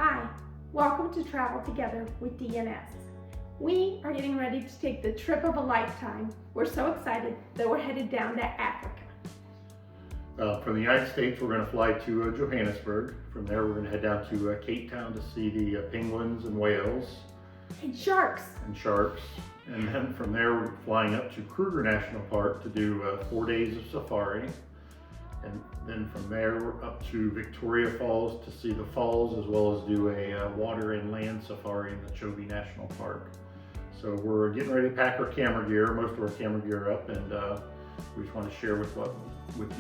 Hi, welcome to Travel Together with DNS. We are getting ready to take the trip of a lifetime. We're so excited that we're headed down to Africa. From the United States, we're going to fly to Johannesburg. From there, we're going to head down to Cape Town to see the penguins and whales. And sharks. And then from there, we're flying up to Kruger National Park to do 4 days of safari. And then from there, we're up to Victoria Falls to see the falls, as well as do a water and land safari in the Chobe National Park. So we're getting ready to pack our camera gear, most of our camera gear up, and we just want to share with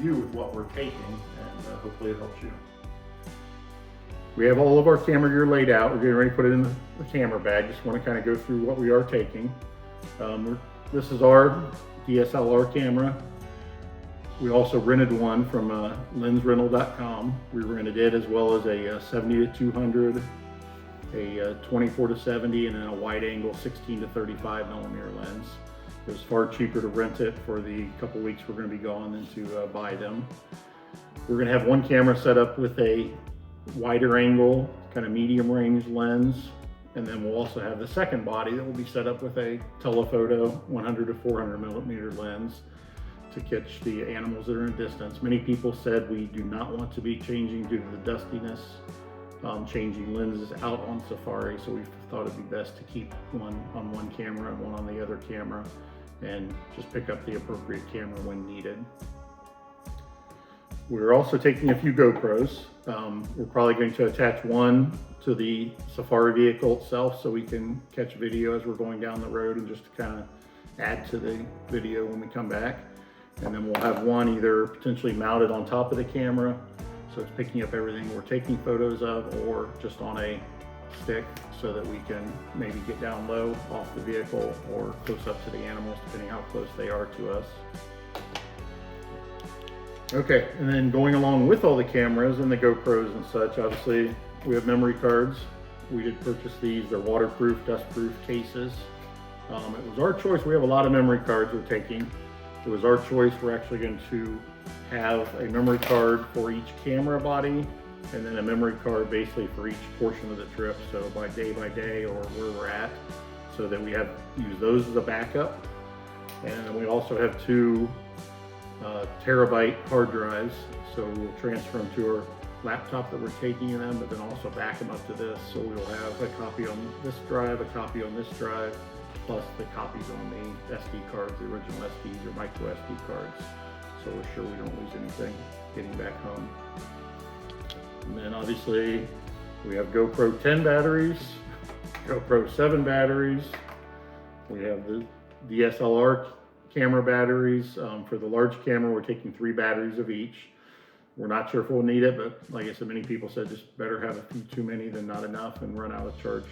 you what we're taking, and hopefully it helps you. We have all of our camera gear laid out. We're getting ready to put it in the camera bag. Just want to kind of go through what we are taking. This is our DSLR camera. We also rented one from lensrental.com. We rented it, as well as a 70-200, a 24-70, and then a wide angle 16-35 millimeter lens. It was far cheaper to rent it for the couple weeks we're going to be gone than to buy them. We're going to have one camera set up with a wider angle, kind of medium range lens, and then we'll also have the second body that will be set up with a telephoto 100-400 millimeter lens to catch the animals that are in distance. Many people said we do not want to be changing due to the dustiness, changing lenses out on safari, so we thought it'd be best to keep one on one camera and one on the other camera, and just pick up the appropriate camera when needed. We're also taking a few GoPros. We're probably going to attach one to the safari vehicle itself so we can catch video as we're going down the road, and just to kind of add to the video when we come back. And then we'll have one either potentially mounted on top of the camera, so it's picking up everything we're taking photos of, or just on a stick so that we can maybe get down low off the vehicle or close up to the animals, depending how close they are to us. Okay, and then going along with all the cameras and the GoPros and such, obviously we have memory cards. We did purchase these. They're waterproof, dustproof cases. It was our choice. We have a lot of memory cards we're taking. It was our choice. We're actually going to have a memory card for each camera body, and then a memory card basically for each portion of the trip, so by day or where we're at, so that we use those as a backup. And we also have two terabyte hard drives, so we'll transfer them to our laptop that we're taking in them, but then also back them up to this, so we'll have a copy on this drive, a copy on this drive, plus the copies on the SD cards, the original SDs or micro SD cards, so we're sure we don't lose anything getting back home. And then obviously we have GoPro 10 batteries, GoPro 7 batteries, we have the DSLR camera batteries. For the large camera, we're taking 3 batteries of each. We're not sure if we'll need it, but like I said, many people said just better have a few too many than not enough and run out of charge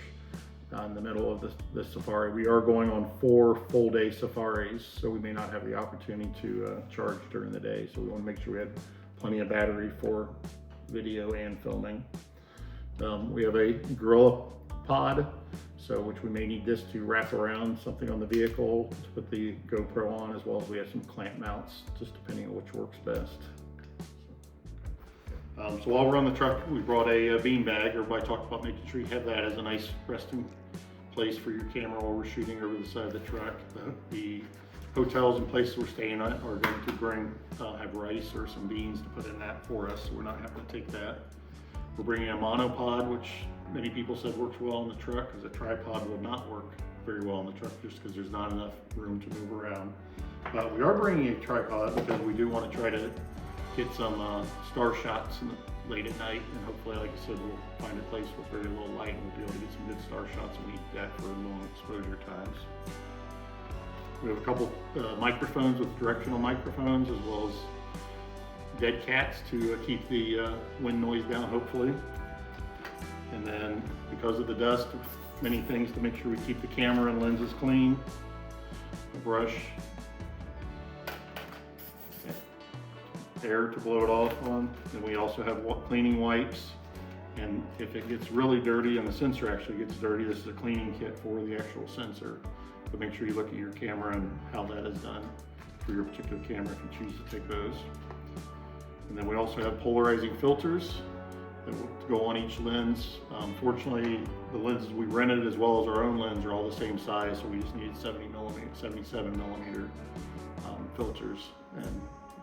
in the middle of this safari. We are going on 4 full day safaris, so we may not have the opportunity to charge during the day. So we want to make sure we had plenty of battery for video and filming. We have a Gorilla Pod, which we may need this to wrap around something on the vehicle to put the GoPro on, as well as we have some clamp mounts, just depending on which works best. So while we're on the truck, we brought a bean bag. Everybody talked about making sure you have that as a nice resting place for your camera while we're shooting over the side of the truck. The hotels and places we're staying at are going to have rice or some beans to put in that for us, so we're not having to take that. We're bringing a monopod, which many people said works well on the truck, because a tripod will not work very well on the truck just because there's not enough room to move around. But we are bringing a tripod because we do want to try to get some star shots late at night, and hopefully, like I said, we'll find a place with very little light and we'll be able to get some good star shots and eat that for long exposure times. We have a couple microphones with directional microphones, as well as dead cats to keep the wind noise down, hopefully. And then, because of the dust, many things to make sure we keep the camera and lenses clean. A brush, air to blow it off on. And we also have cleaning wipes. And if it gets really dirty and the sensor actually gets dirty, this is a cleaning kit for the actual sensor. But make sure you look at your camera and how that is done for your particular camera if you choose to take those. And then we also have polarizing filters. that will go on each lens. Fortunately, the lenses we rented as well as our own lens are all the same size, so we just needed 77 millimeter filters.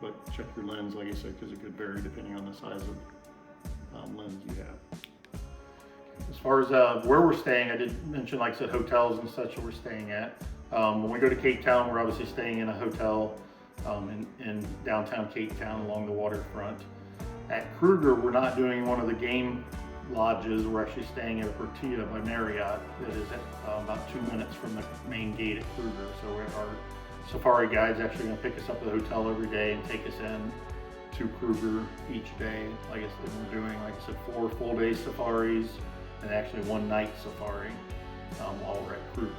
But check your lens, like I said, because it could vary depending on the size of lens you have. As far as where we're staying, I did mention, like I said, hotels and such that we're staying at. When we go to Cape Town, we're obviously staying in a hotel in downtown Cape Town along the waterfront. At Kruger, we're not doing one of the game lodges. We're actually staying at a Portia by Marriott that is about 2 minutes from the main gate at Kruger. So our safari guide's actually going to pick us up at the hotel every day and take us in to Kruger each day. Like I said, we're doing, like I said, 4 full-day safaris and actually 1 night safari while we're at Kruger.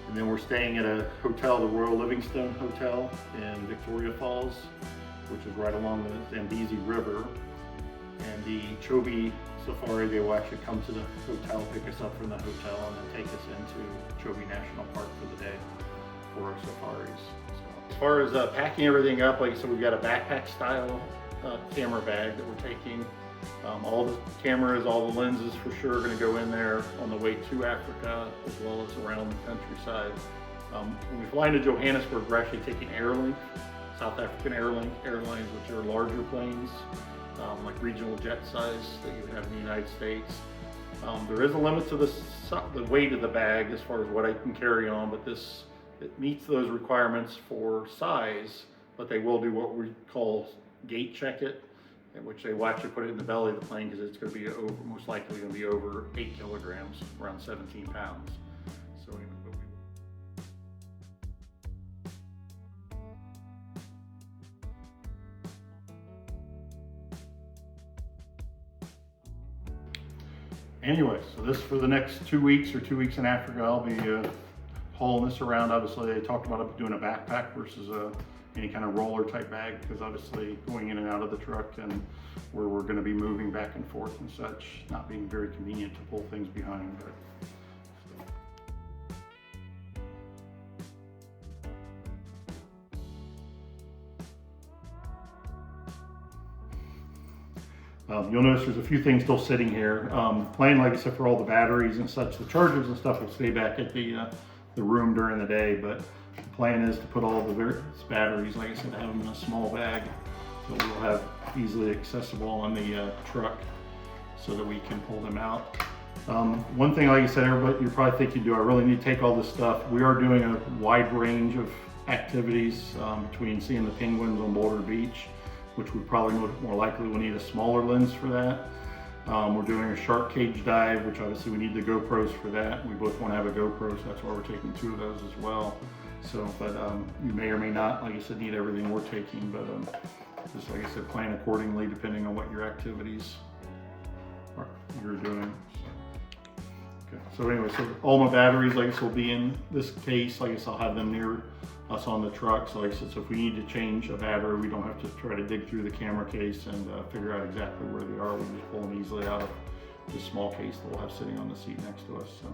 And then we're staying at a hotel, the Royal Livingstone Hotel in Victoria Falls, which is right along the Zambezi River. And the Chobe safari, they will actually come to the hotel, pick us up from the hotel, and then take us into Chobe National Park for the day for our safaris. So, as far as packing everything up, like I said, we've got a backpack style camera bag that we're taking. All the cameras, all the lenses for sure are going to go in there on the way to Africa as well as around the countryside. When we fly into Johannesburg, we're actually taking Airlink, South African Airlines, which are larger planes, like regional jet size that you would have in the United States. There is a limit to the weight of the bag as far as what I can carry on, but it meets those requirements for size, but they will do what we call gate check it, in which they will actually put it in the belly of the plane because it's going to be most likely going to be over 8 kilograms, around 17 pounds. So anyway, anyway, so this for the next 2 weeks or 2 weeks in Africa, I'll be hauling this around. Obviously, they talked about doing a backpack versus any kind of roller type bag, because obviously going in and out of the truck and where we're going to be moving back and forth and such, not being very convenient to pull things behind. You'll notice there's a few things still sitting here. Plane, like I said, for all the batteries and such, the chargers and stuff will stay back at the room during the day, but the plan is to put all the various batteries, like I said, have them in a small bag that we'll have easily accessible on the truck so that we can pull them out. One thing, like I said, everybody, you're probably thinking, do I really need to take all this stuff? We are doing a wide range of activities between seeing the penguins on Boulder Beach, which we probably more likely will need a smaller lens for that. We're doing a shark cage dive, which obviously we need the GoPros for that. We both want to have a GoPro, so that's why we're taking 2 of those as well. So, but you may or may not, like I said, need everything we're taking, but just like I said, plan accordingly depending on what your activities you're doing. Okay. So anyway, so all my batteries, like I said, will be in this case. Like I said, I'll have them near us on the truck. So like I said, so if we need to change a battery, we don't have to try to dig through the camera case and figure out exactly where they are. We just pull them easily out of this small case that we'll have sitting on the seat next to us. So.